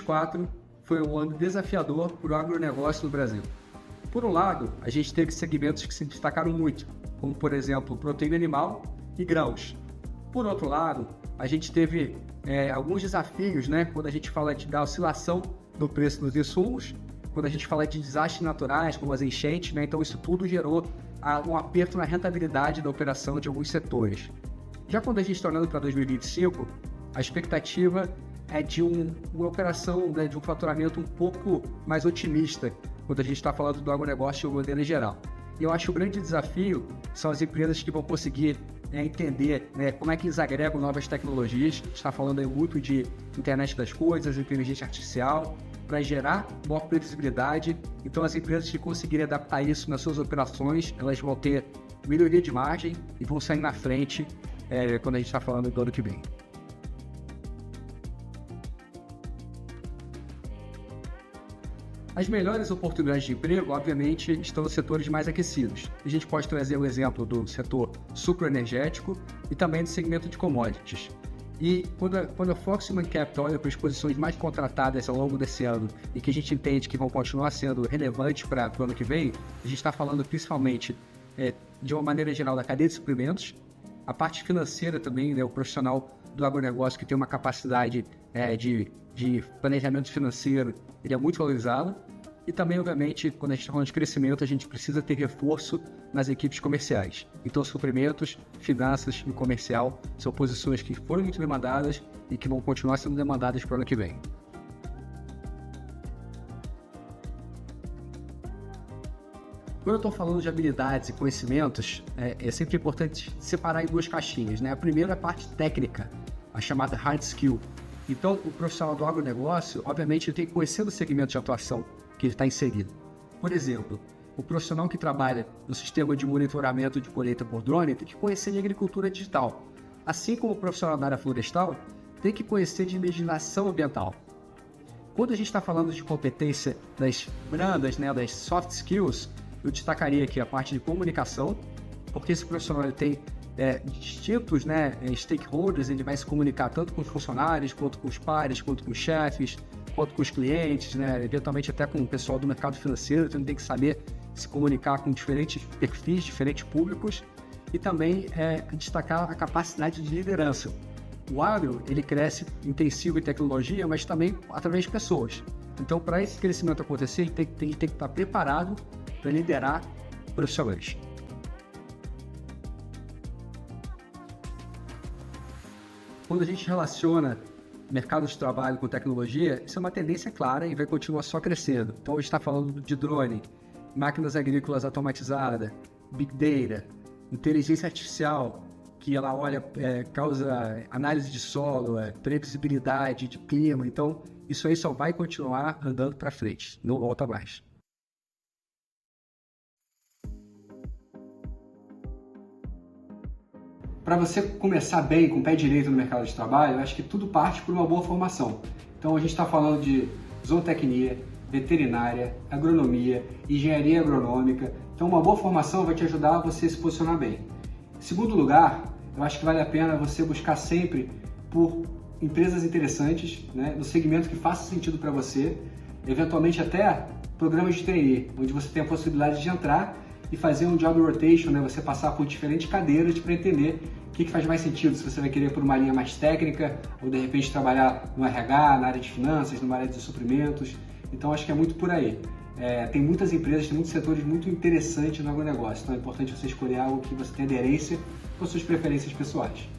2024 foi um ano desafiador para o agronegócio no Brasil. Por um lado, a gente teve segmentos que se destacaram muito, como, por exemplo, proteína animal e grãos. Por outro lado, a gente teve alguns desafios, né, quando a gente fala da oscilação do preço dos insumos, quando a gente fala de desastres naturais, como as enchentes, né, então isso tudo gerou um aperto na rentabilidade da operação de alguns setores. Já quando a gente está olhando para 2025, a expectativa é de uma operação, né, de um faturamento um pouco mais otimista, quando a gente está falando do agronegócio de maneira geral. E eu acho que o grande desafio são as empresas que vão conseguir entender, né, como é que eles agregam novas tecnologias. A gente está falando aí muito de internet das coisas, inteligência artificial, para gerar maior previsibilidade. Então, as empresas que conseguirem adaptar isso nas suas operações, elas vão ter melhoria de margem e vão sair na frente quando a gente está falando do ano que vem. As melhores oportunidades de emprego, obviamente, estão nos setores mais aquecidos. A gente pode trazer o exemplo do setor sucroenergético e também do segmento de commodities. E quando a Fox Human Capital olha para as posições mais contratadas ao longo desse ano e que a gente entende que vão continuar sendo relevantes para o ano que vem, a gente está falando principalmente, de uma maneira geral, da cadeia de suprimentos, a parte financeira também, né, o profissional do agronegócio que tem uma capacidade de planejamento financeiro, ele é muito valorizado. E também, obviamente, quando a gente está falando de crescimento, a gente precisa ter reforço nas equipes comerciais. Então, suprimentos, finanças e comercial são posições que foram muito demandadas e que vão continuar sendo demandadas para o ano que vem. Quando eu estou falando de habilidades e conhecimentos, é sempre importante separar em duas caixinhas, né? A primeira é a parte técnica, a chamada hard skill. Então, o profissional do agronegócio, obviamente, ele tem que conhecer o segmento de atuação que ele está inserido. Por exemplo, o profissional que trabalha no sistema de monitoramento de colheita por drone tem que conhecer de agricultura digital. Assim como o profissional da área florestal tem que conhecer de legislação ambiental. Quando a gente está falando de competência das brandas, né, das soft skills, eu destacaria aqui a parte de comunicação, porque esse profissional ele tem distintos, né, stakeholders, ele vai se comunicar tanto com os funcionários, quanto com os pares, quanto com os chefes, quanto com os clientes, né, eventualmente até com o pessoal do mercado financeiro. Então ele tem que saber se comunicar com diferentes perfis, diferentes públicos, e também destacar a capacidade de liderança. O agro, ele cresce intensivo em tecnologia, mas também através de pessoas. Então, para esse crescimento acontecer, ele tem que estar preparado para liderar profissionais. Quando a gente relaciona mercado de trabalho com tecnologia, isso é uma tendência clara e vai continuar só crescendo. Então, a gente está falando de drone, máquinas agrícolas automatizadas, big data, inteligência artificial, que ela olha, causa análise de solo, previsibilidade de clima. Então, isso aí só vai continuar andando para frente, não volta mais. Para você começar bem, com o pé direito no mercado de trabalho, eu acho que tudo parte por uma boa formação. Então, a gente está falando de zootecnia, veterinária, agronomia, engenharia agronômica. Então, uma boa formação vai te ajudar a você se posicionar bem. Em segundo lugar, eu acho que vale a pena você buscar sempre por empresas interessantes, né, no segmento que faça sentido para você, eventualmente até programas de trainee, onde você tem a possibilidade de entrar e fazer um job rotation, né? Você passar por diferentes cadeiras para entender o que faz mais sentido, se você vai querer por uma linha mais técnica ou de repente trabalhar no RH, na área de finanças, numa área de suprimentos. Então acho que é muito por aí. Tem muitas empresas, tem muitos setores muito interessantes no agronegócio, então é importante você escolher algo que você tenha aderência com suas preferências pessoais.